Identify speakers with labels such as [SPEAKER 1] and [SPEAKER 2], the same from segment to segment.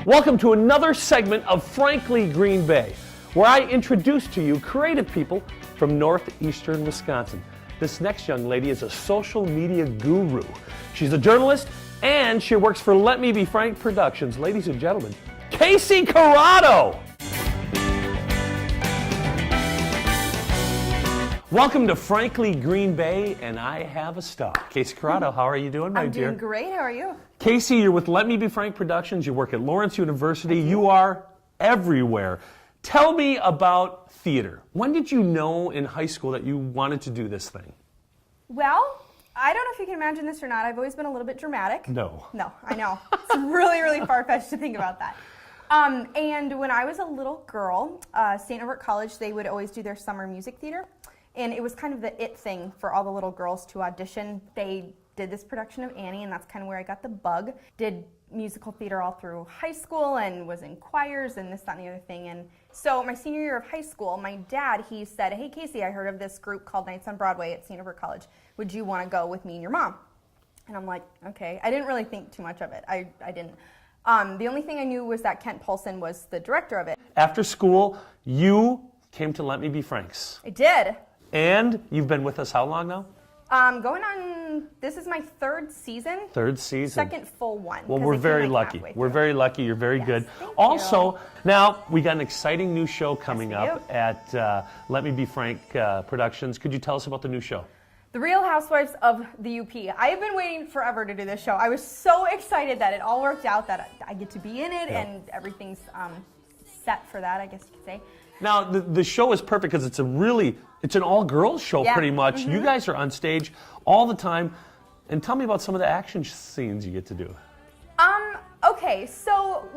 [SPEAKER 1] Welcome to another segment of Frankly Green Bay, where I introduce to you creative people from northeastern Wisconsin. This next young lady is a social media guru. She's a journalist and she works for Let Me Be Frank Productions. Ladies and gentlemen, Kasey Corrado! Welcome to Frankly Green Bay, and I have a star. Kasey Corrado, how are you doing, my dear?
[SPEAKER 2] I'm doing great. How are you?
[SPEAKER 1] Kasey, you're with Let Me Be Frank Productions. You work at Lawrence University. You are everywhere. Tell me about theater. When did you know in high school that you wanted to do this thing?
[SPEAKER 2] Well, I don't know if you can imagine this or not. I've always been a little bit dramatic.
[SPEAKER 1] No.
[SPEAKER 2] No, I know. It's really, really far-fetched to think about that. And when I was a little girl, St. Norbert College, they would always do their summer music theater. And it was kind of the it thing for all the little girls to audition. They did this production of Annie, and that's kind of where I got the bug. Did musical theater all through high school and was in choirs and this, that, and the other thing. And so my senior year of high school, my dad, he said, "Hey, Kasey, I heard of this group called Nights on Broadway at St. Norbert College. Would you want to go with me and your mom?" And I'm like, okay. I didn't really think too much of it. I didn't. The only thing I knew was that Kent Polson was the director of it.
[SPEAKER 1] After school, you came to Let Me Be Franks.
[SPEAKER 2] I did.
[SPEAKER 1] And you've been with us how long now?
[SPEAKER 2] Going on, this is my third season.
[SPEAKER 1] Third season.
[SPEAKER 2] Second full one.
[SPEAKER 1] Well, we're very lucky. We're very lucky. You're very good.
[SPEAKER 2] Thank
[SPEAKER 1] Also,
[SPEAKER 2] you.
[SPEAKER 1] now we got an exciting new show coming
[SPEAKER 2] Yes, we
[SPEAKER 1] up at Let Me Be Frank Productions. Could you tell us about the new show?
[SPEAKER 2] The Real Housewives of the UP. I have been waiting forever to do this show. I was so excited that it all worked out, that I get to be in it, and everything's set for that, I guess you could say.
[SPEAKER 1] Now, the show is perfect because it's an all-girls show pretty much.
[SPEAKER 2] Mm-hmm.
[SPEAKER 1] You guys are on stage all the time. And tell me about some of the action scenes you get to do.
[SPEAKER 2] Okay, so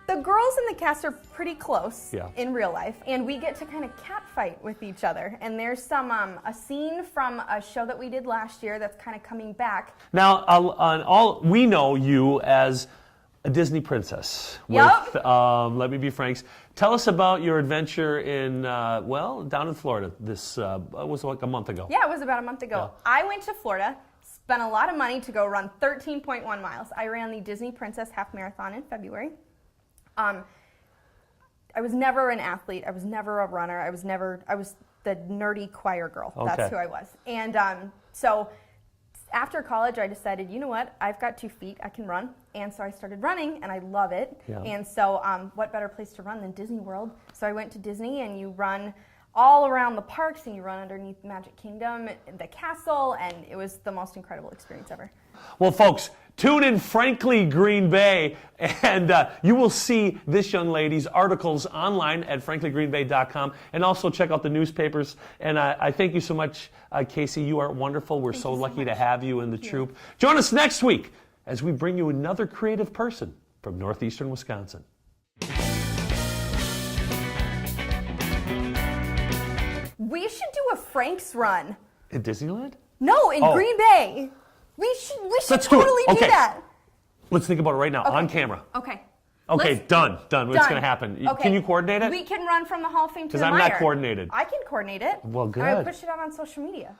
[SPEAKER 2] the girls in the cast are pretty close in real life, and we get to kind of catfight with each other. And there's some a scene from a show that we did last year that's kind of coming back.
[SPEAKER 1] Now, we know you as a Disney princess with Let Me Be Franks. Tell us about your adventure in, down in Florida. This was like a month ago.
[SPEAKER 2] Yeah, it was about a month ago.
[SPEAKER 1] Yeah.
[SPEAKER 2] I went to Florida, spent a lot of money to go run 13.1 miles. I ran the Disney Princess Half Marathon in February. I was never an athlete. I was never a runner. I was the nerdy choir girl.
[SPEAKER 1] Okay.
[SPEAKER 2] That's who I was. And so after college, I decided, you know what, I've got 2 feet, I can run. And so I started running, and I love it.
[SPEAKER 1] Yeah.
[SPEAKER 2] And so what better place to run than Disney World? So I went to Disney, and you run all around the parks, and you run underneath Magic Kingdom, the castle, and it was the most incredible experience ever.
[SPEAKER 1] Well, folks, tune in Frankly Green Bay, and you will see this young lady's articles online at franklygreenbay.com, and also check out the newspapers. And I thank you so much, Kasey. You are wonderful. We're so lucky to have you in the troupe. Join us next week as we bring you another creative person from northeastern Wisconsin.
[SPEAKER 2] We should do a Frank's run.
[SPEAKER 1] In Disneyland?
[SPEAKER 2] No, in Green Bay. We should totally do that.
[SPEAKER 1] Let's think about it right now, on camera.
[SPEAKER 2] Okay.
[SPEAKER 1] Okay, done. What's going to happen?
[SPEAKER 2] Okay.
[SPEAKER 1] Can you coordinate it?
[SPEAKER 2] We can run from the Hall of Fame to the
[SPEAKER 1] Because I'm not
[SPEAKER 2] Mire.
[SPEAKER 1] coordinated.
[SPEAKER 2] I can coordinate it.
[SPEAKER 1] Well, good.
[SPEAKER 2] I push it out on social media.